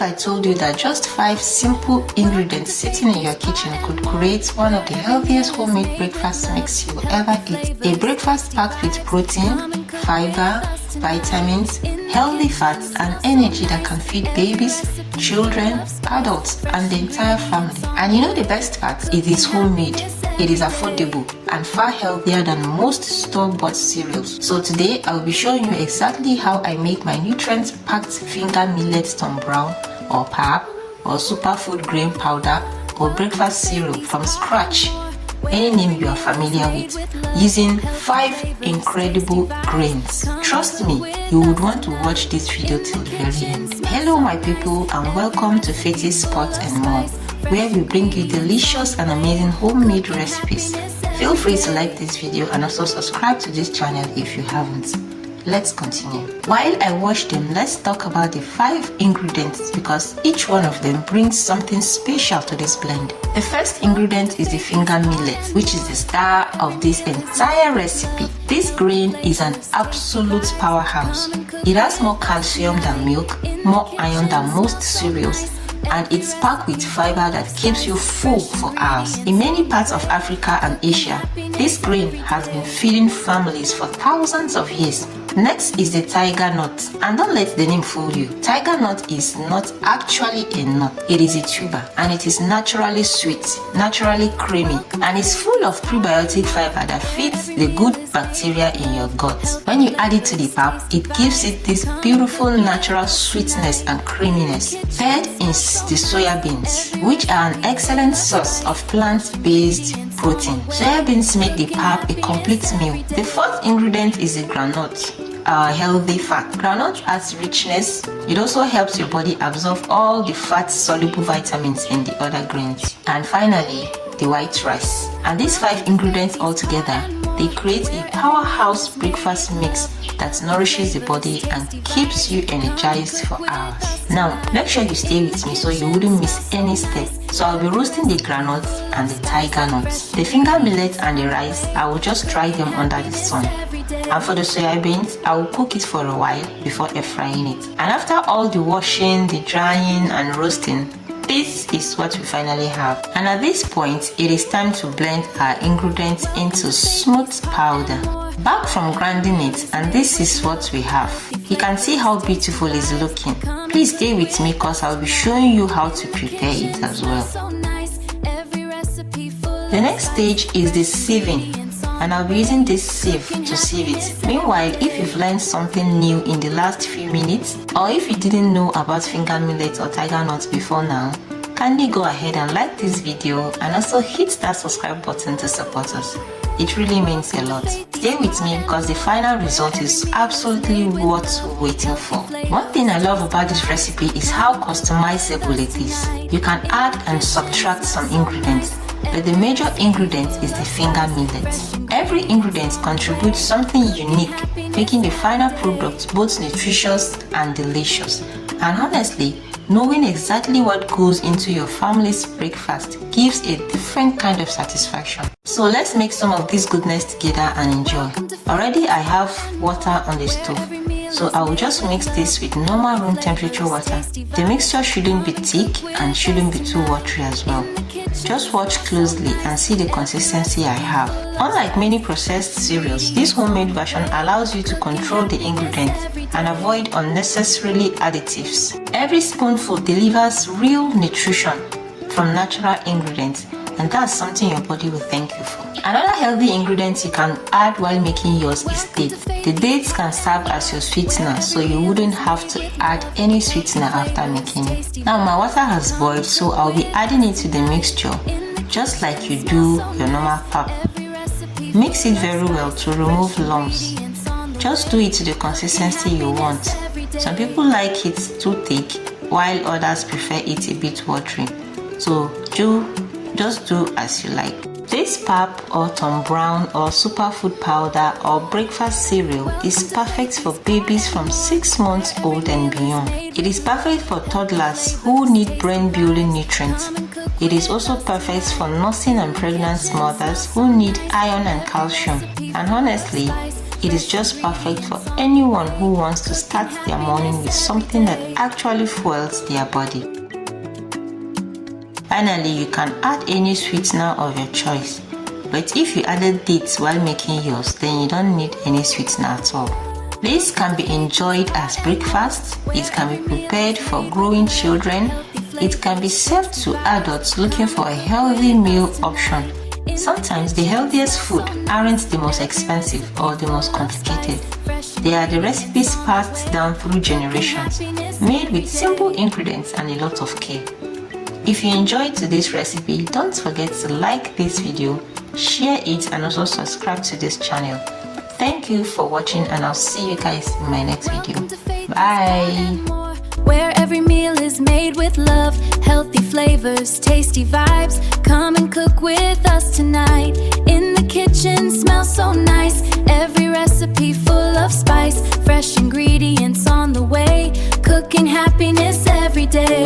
if I told you that just 5 simple ingredients sitting in your kitchen could create one of the healthiest homemade breakfast mix you will ever eat? A breakfast packed with protein, fiber, vitamins, healthy fats, and energy that can feed babies, children, adults, and the entire family. And you know the best part? It is homemade. It is affordable and far healthier than most store-bought cereals. So today I will be showing you exactly how I make my nutrient-packed finger millet tombrown or pap or superfood grain powder or breakfast cereal from scratch, any name you are familiar with, using 5 incredible grains. Trust me, you would want to watch this video till the very end. Hello my people, and welcome to Faithy's Spot and More, where we bring you delicious and amazing homemade recipes. Feel free to like this video and also subscribe to this channel if you haven't. Let's continue. While I wash them, let's talk about the 5 ingredients because each one of them brings something special to this blend. The first ingredient is the finger millet, which is the star of this entire recipe. This grain is an absolute powerhouse. It has more calcium than milk, more iron than most cereals, and it's packed with fiber that keeps you full for hours. In many parts of Africa and Asia, this grain has been feeding families for thousands of years. Next is the tiger nut, and don't let the name fool you. Tiger nut is not actually a nut, it is a tuber, and it is naturally sweet, naturally creamy, and is full of prebiotic fiber that feeds the good bacteria in your gut. When you add it to the pap, it gives it this beautiful natural sweetness and creaminess. Third is the soybeans, which are an excellent source of plant-based protein. Soybeans make the pap a complete meal. The fourth ingredient is the groundnut, a healthy fat. Groundnut adds richness. It also helps your body absorb all the fat-soluble vitamins in the other grains. And finally, the white rice. And these 5 ingredients all together, they create a powerhouse breakfast mix that nourishes the body and keeps you energized for hours. Now, make sure you stay with me so you wouldn't miss any step. So I'll be roasting the groundnuts and the tiger nuts. The finger millet and the rice, I will just dry them under the sun. And for the soybeans, I will cook it for a while before air frying it. And after all the washing, the drying and roasting, this is what we finally have. And at this point, it is time to blend our ingredients into smooth powder. Back from grinding it, and this is what we have. You can see how beautiful it's looking. Please stay with me because I'll be showing you how to prepare it as well. The next stage is the sieving, and I'll be using this sieve to sieve it. Meanwhile, if you've learned something new in the last few minutes, or if you didn't know about finger millet or tiger nuts before now, kindly go ahead and like this video and also hit that subscribe button to support us. It really means a lot. Stay with me because the final result is absolutely worth waiting for. One thing I love about this recipe is how customizable it is. You can add and subtract some ingredients, but the major ingredient is the finger millet. Every ingredient contributes something unique, making the final product both nutritious and delicious. And honestly, knowing exactly what goes into your family's breakfast gives a different kind of satisfaction. So let's make some of this goodness together and enjoy. Already I have water on the stove, so I will just mix this with normal room temperature water. The mixture shouldn't be thick and shouldn't be too watery as well. Just watch closely and see the consistency I have. Unlike many processed cereals, this homemade version allows you to control the ingredients and avoid unnecessarily additives. Every spoonful delivers real nutrition from natural ingredients, and that's something your body will thank you for. Another healthy ingredient you can add while making yours is dates. The dates can serve as your sweetener, so you wouldn't have to add any sweetener after making it. Now my water has boiled, so I'll be adding it to the mixture, just like you do your normal pap. Mix it very well to remove lumps. Just do it to the consistency you want. Some people like it too thick, while others prefer it a bit watery. So just do as you like. This pap or tombrown or superfood powder or breakfast cereal is perfect for babies from 6 months old and beyond. It is perfect for toddlers who need brain building nutrients. It is also perfect for nursing and pregnant mothers who need iron and calcium. And honestly, it is just perfect for anyone who wants to start their morning with something that actually fuels their body. Finally, you can add any sweetener of your choice, but if you added dates while making yours, then you don't need any sweetener at all. This can be enjoyed as breakfast, it can be prepared for growing children, it can be served to adults looking for a healthy meal option. Sometimes the healthiest food aren't the most expensive or the most complicated. They are the recipes passed down through generations, made with simple ingredients and a lot of care. If you enjoyed today's recipe, don't forget to like this video, share it, and also subscribe to this channel. Thank you for watching, and I'll see you guys in my next video. Bye! Where every meal is made with love, healthy flavors, tasty vibes. Come and cook with us tonight. In the kitchen, smells so nice. Every recipe full of spice, fresh ingredients on the way. Cooking happiness every day.